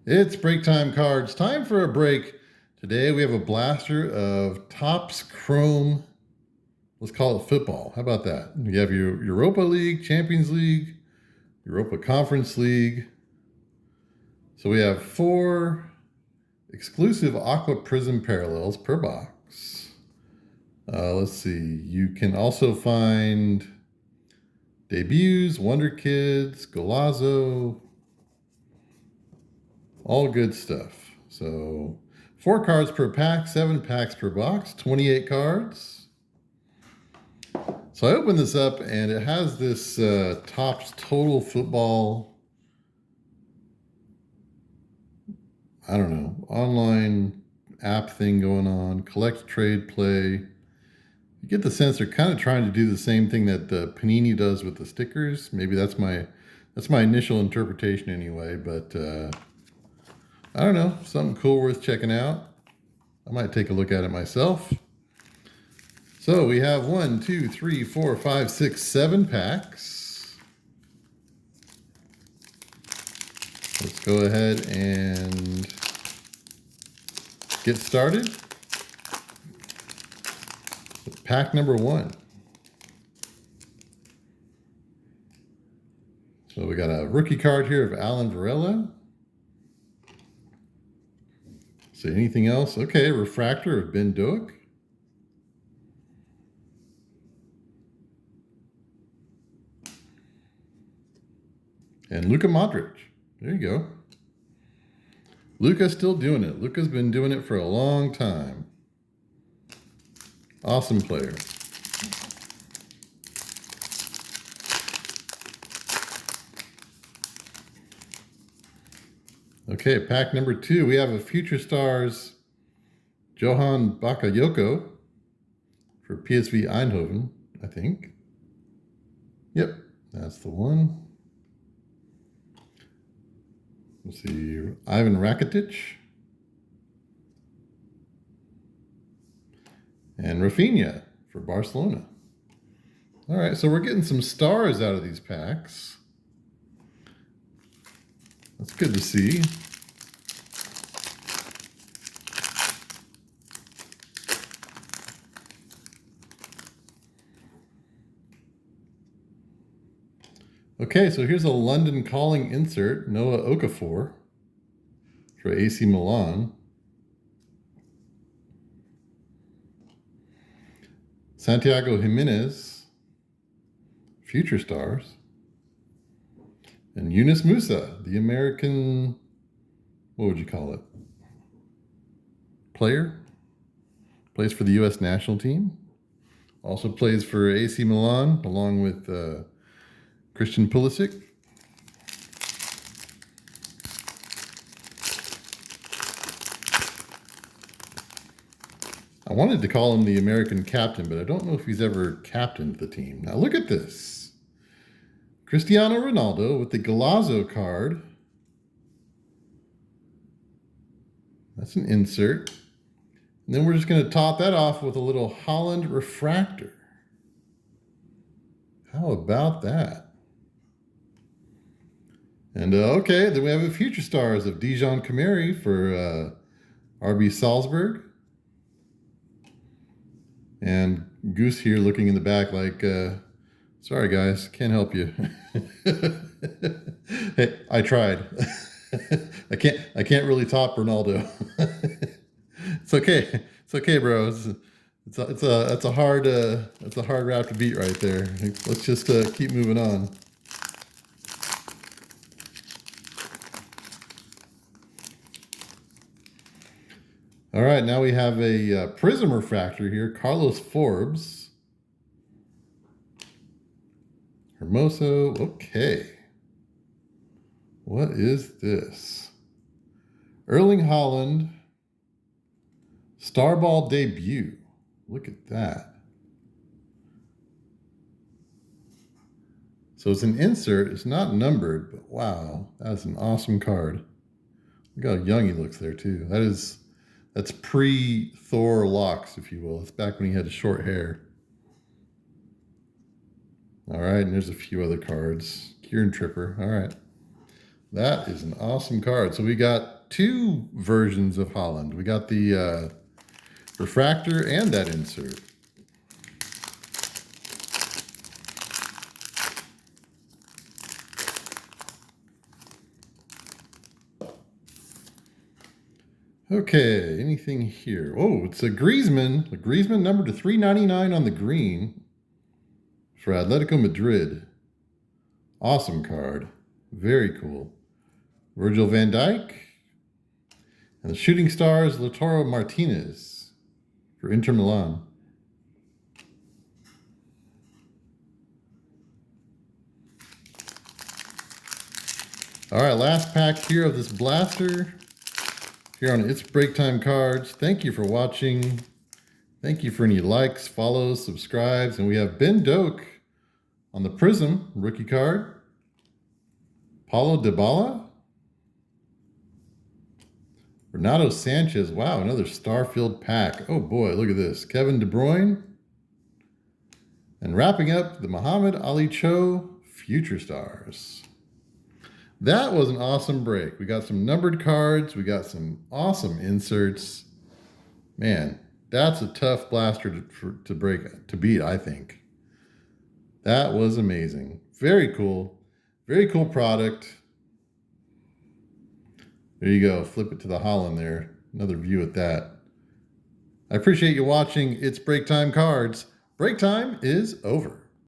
It's break time cards. Time for a break. Today we have a blaster of Topps Chrome. Let's call it football. How about that? You have your Europa League, Champions League, Europa Conference League. So we have 4 exclusive Aqua Prism parallels per box. Let's see. You can also find debuts, Wonder Kids, Golazo, all good stuff. So 4 cards per pack, 7 packs per box, 28 cards. So I opened this up and it has this Topps Total Football, I don't know, online app thing going on, collect, trade, play. You get the sense they're kind of trying to do the same thing that Panini does with the stickers. Maybe that's my initial interpretation anyway, but I don't know, something cool worth checking out. I might take a look at it myself. So we have 1, 2, 3, 4, 5, 6, 7 packs. Let's go ahead and get started with pack number 1. So we got a rookie card here of Alan Varela. So anything else? Okay, refractor of Ben Doak. And Luka Modric. There you go. Luka's still doing it. Luka's been doing it for a long time. Awesome player. Okay, pack number 2. We have a Future Stars Johan Bakayoko for PSV Eindhoven, I think. Yep, that's the one. Let's see, Ivan Rakitic. And Rafinha for Barcelona. All right, so we're getting some stars out of these packs. That's good to see. Okay, so here's a London Calling insert, Noah Okafor for AC Milan. Santiago Jimenez, Future Stars. And Yunus Musa, the American, what would you call it? Player. Plays for the U.S. national team. Also plays for AC Milan, along with Christian Pulisic. I wanted to call him the American captain, but I don't know if he's ever captained the team. Now look at this. Cristiano Ronaldo with the Golazo card. That's an insert. And then we're just going to top that off with a little Holland refractor. How about that? And okay, then we have a Future Stars of Dijon Kamari for RB Salzburg. And Goose here looking in the back like, sorry guys, can't help you. Hey, I tried. I can't really top Ronaldo. It's okay. It's okay, bro. That's a hard rap to beat right there. Let's just keep moving on. All right, now we have a Prism refractor here, Carlos Forbes. Hermoso, okay. What is this? Erling Haaland, Starball debut. Look at that. So it's an insert. It's not numbered, but wow, that's an awesome card. Look how young he looks there too. That's pre-Thor locks, if you will. It's back when he had short hair. All right, and there's a few other cards. Kieran Tripper. All right. That is an awesome card. So we got two versions of Holland. We got the refractor and that insert. Okay, anything here? Oh, it's a Griezmann. The Griezmann number to 399 on the green for Atletico Madrid. Awesome card. Very cool. Virgil van Dijk. And the shooting stars, Lautaro Martinez for Inter Milan. All right, last pack here of this blaster here on It's Break Time Cards. Thank you for watching. Thank you for any likes, follows, subscribes. And we have Ben Doak on the Prism rookie card. Paulo Dybala. Renato Sanchez. Wow, another star-filled pack. Oh boy, look at this. Kevin De Bruyne. And wrapping up the Muhammad Ali Cho Future Stars. That was an awesome break. We got some numbered cards. We got some awesome inserts. Man, that's a tough blaster to break, to beat, I think. That was amazing. Very cool. Very cool product. There you go. Flip it to the Holland there. Another view at that. I appreciate you watching It's Break Time Cards. Break time is over.